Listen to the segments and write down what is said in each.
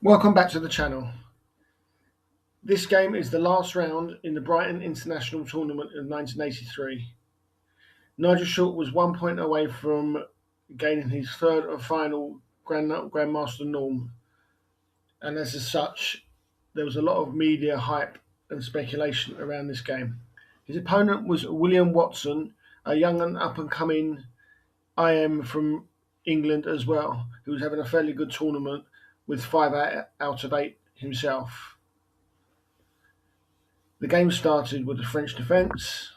Welcome back to the channel. This game is the last round in the Brighton International Tournament of 1983. Nigel Short was 1 point away from gaining his third and final Grandmaster norm, and as such, there was a lot of media hype and speculation around this game. His opponent was William Watson, a young and up-and-coming IM from England as well, who was having a fairly good tournament with 5 out of 8 himself. The game started with the French defence.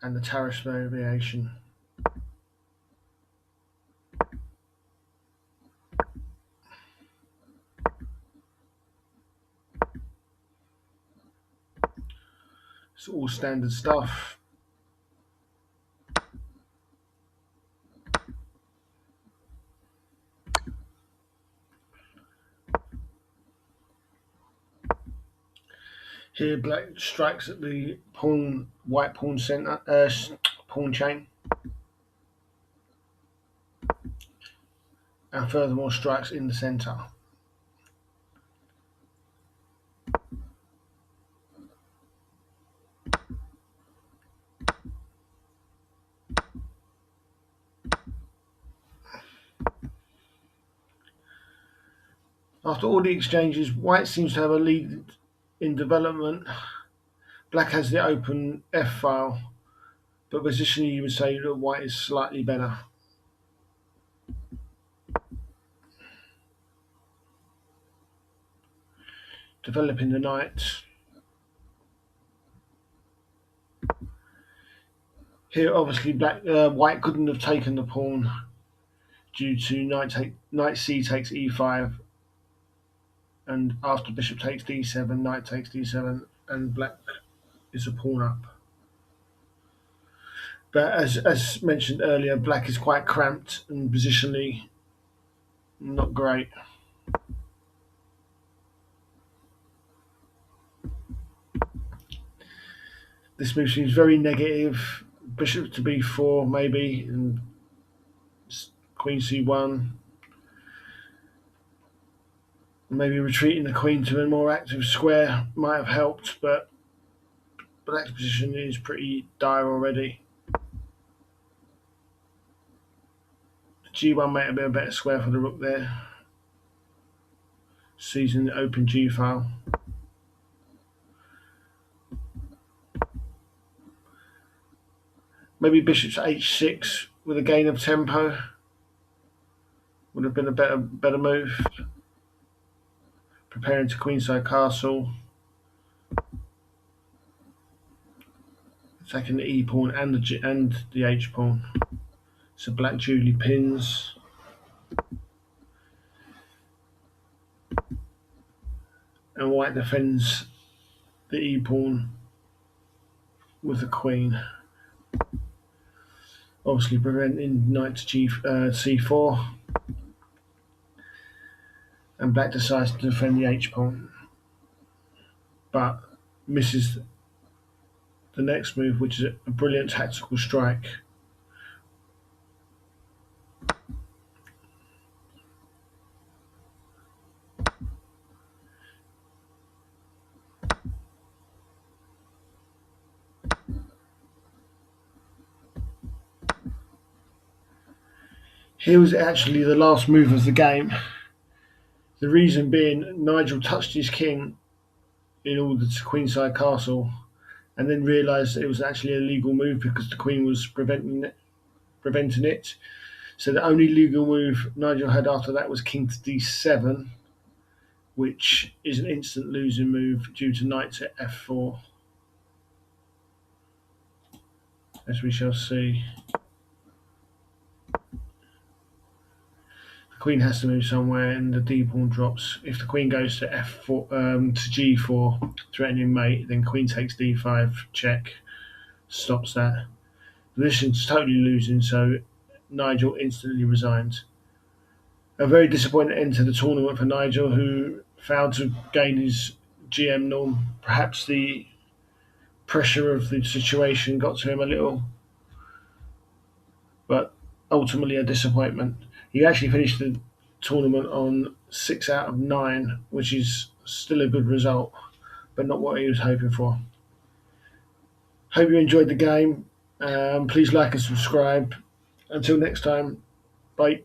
And the Tarrasch variation. It's all standard stuff. Here, black strikes at the white pawn centre, pawn chain, and furthermore strikes in the centre. After all the exchanges, white seems to have a lead in development. Black has the open F file, but positionally you would say that white is slightly better. Developing the knight. Here, obviously, white couldn't have taken the pawn due to knight c takes e5, and after bishop takes d7, knight takes d7, and black is a pawn up. But as mentioned earlier, black is quite cramped and positionally not great. This move seems very negative. Bishop to b4 maybe, and queen c1. Maybe retreating the queen to a more active square might have helped, but black's position is pretty dire already. G1 might have been a better square for the rook there, seizing the open G file. Maybe bishop to h6 with a gain of tempo would have been a better move. Preparing to queenside castle, attacking the e pawn and the h pawn. So black duly pins. And white defends the e pawn with the queen, obviously preventing knight to c4, and black decides to defend the h pawn, but misses the next move, which is a brilliant tactical strike. Here was actually the last move of the game. The reason being, Nigel touched his king in order to queenside castle, and then realised it was actually a legal move because the queen was preventing it. So the only legal move Nigel had after that was king to d7, which is an instant losing move due to knight to f4, as we shall see. The queen has to move somewhere, and the d pawn drops. If the queen goes to f4 to g4, threatening mate, then queen takes d5 check, stops that. The position's totally losing, so Nigel instantly resigns. A very disappointing end to the tournament for Nigel, who failed to gain his GM Norm. Perhaps the pressure of the situation got to him a little, but ultimately a disappointment. He actually finished the tournament on 6 out of 9, which is still a good result, but not what he was hoping for. Hope you enjoyed the game. Please like and subscribe. Until next time, bye.